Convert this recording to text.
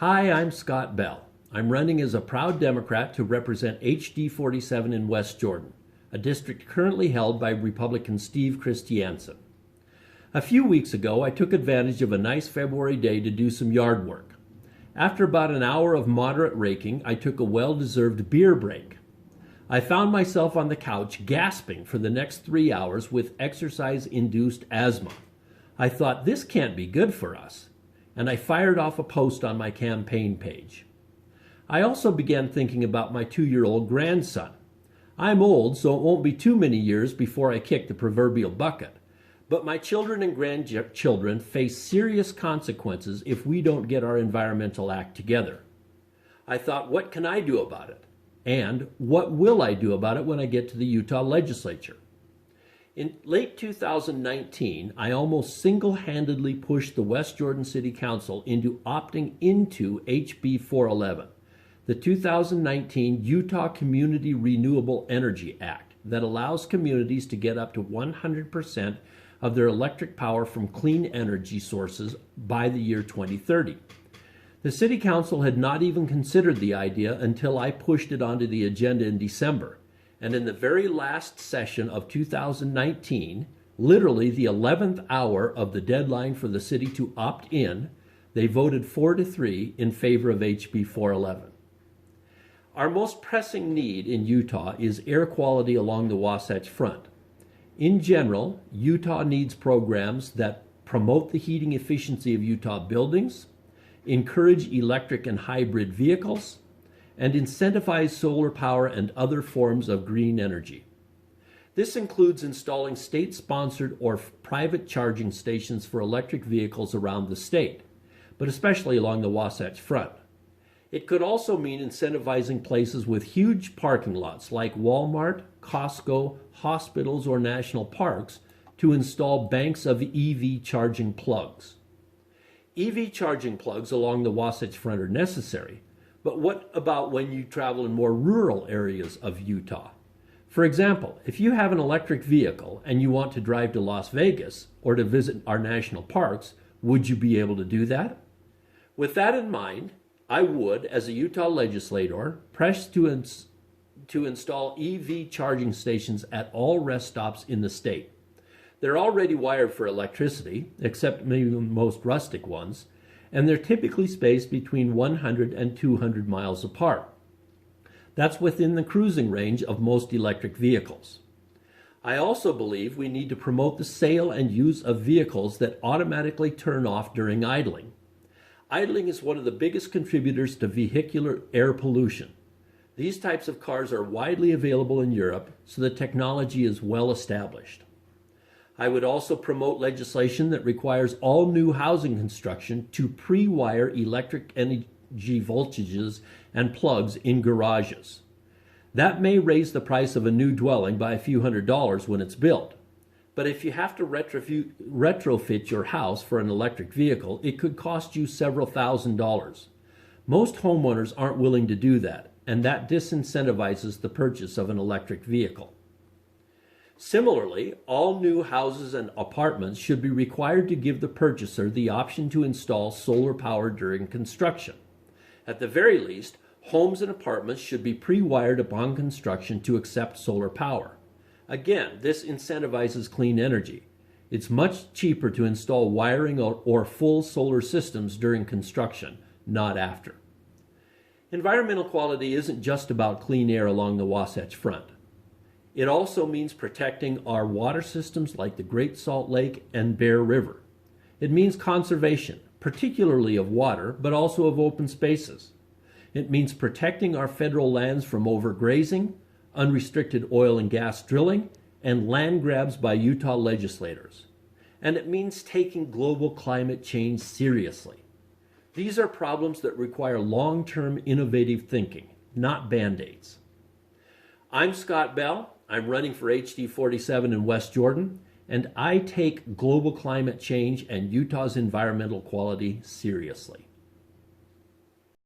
Hi, I'm Scott Bell. I'm running as a proud Democrat to represent HD47 in West Jordan, a district currently held by Republican Steve Christiansen. A few weeks ago, I took advantage of a nice February day to do some yard work. After about an hour of moderate raking, I took a well-deserved beer break. I found myself on the couch gasping for the next 3 hours with exercise-induced asthma. I thought, this can't be good for us, and I fired off a post on my campaign page. I also began thinking about my 2-year-old grandson. I'm old, so it won't be too many years before I kick the proverbial bucket, but my children and grandchildren face serious consequences if we don't get our environmental act together. I thought, what can I do about it? And what will I do about it when I get to the Utah legislature? In late 2019, I almost single-handedly pushed the West Jordan City Council into opting into HB 411, the 2019 Utah Community Renewable Energy Act that allows communities to get up to 100% of their electric power from clean energy sources by the year 2030. The City Council had not even considered the idea until I pushed it onto the agenda in December. And in the very last session of 2019, literally the 11th hour of the deadline for the city to opt in, they voted 4-3 in favor of HB 411. Our most pressing need in Utah is air quality along the Wasatch Front. In general, Utah needs programs that promote the heating efficiency of Utah buildings, encourage electric and hybrid vehicles, and incentivize solar power and other forms of green energy. This includes installing state-sponsored or private charging stations for electric vehicles around the state, but especially along the Wasatch Front. It could also mean incentivizing places with huge parking lots like Walmart, Costco, hospitals, or national parks to install banks of EV charging plugs. EV charging plugs along the Wasatch Front are necessary, but what about when you travel in more rural areas of Utah? For example, if you have an electric vehicle and you want to drive to Las Vegas or to visit our national parks, would you be able to do that? With that in mind, I would, as a Utah legislator, press to install EV charging stations at all rest stops in the state. They're already wired for electricity, except maybe the most rustic ones, and they're typically spaced between 100 and 200 miles apart. That's within the cruising range of most electric vehicles. I also believe we need to promote the sale and use of vehicles that automatically turn off during idling. Idling is one of the biggest contributors to vehicular air pollution. These types of cars are widely available in Europe, so the technology is well established. I would also promote legislation that requires all new housing construction to pre-wire electric energy voltages and plugs in garages. That may raise the price of a new dwelling by a few $100s when it's built. But if you have to retrofit your house for an electric vehicle, it could cost you several $1,000s. Most homeowners aren't willing to do that, and that disincentivizes the purchase of an electric vehicle. Similarly, all new houses and apartments should be required to give the purchaser the option to install solar power during construction. At the very least, homes and apartments should be pre-wired upon construction to accept solar power. Again, this incentivizes clean energy. It's much cheaper to install wiring or full solar systems during construction, not after. Environmental quality isn't just about clean air along the Wasatch Front. It also means protecting our water systems like the Great Salt Lake and Bear River. It means conservation, particularly of water, but also of open spaces. It means protecting our federal lands from overgrazing, unrestricted oil and gas drilling, and land grabs by Utah legislators. And it means taking global climate change seriously. These are problems that require long-term innovative thinking, not Band-Aids. I'm Scott Bell. I'm running for HD47 in West Jordan, and I take global climate change and Utah's environmental quality seriously.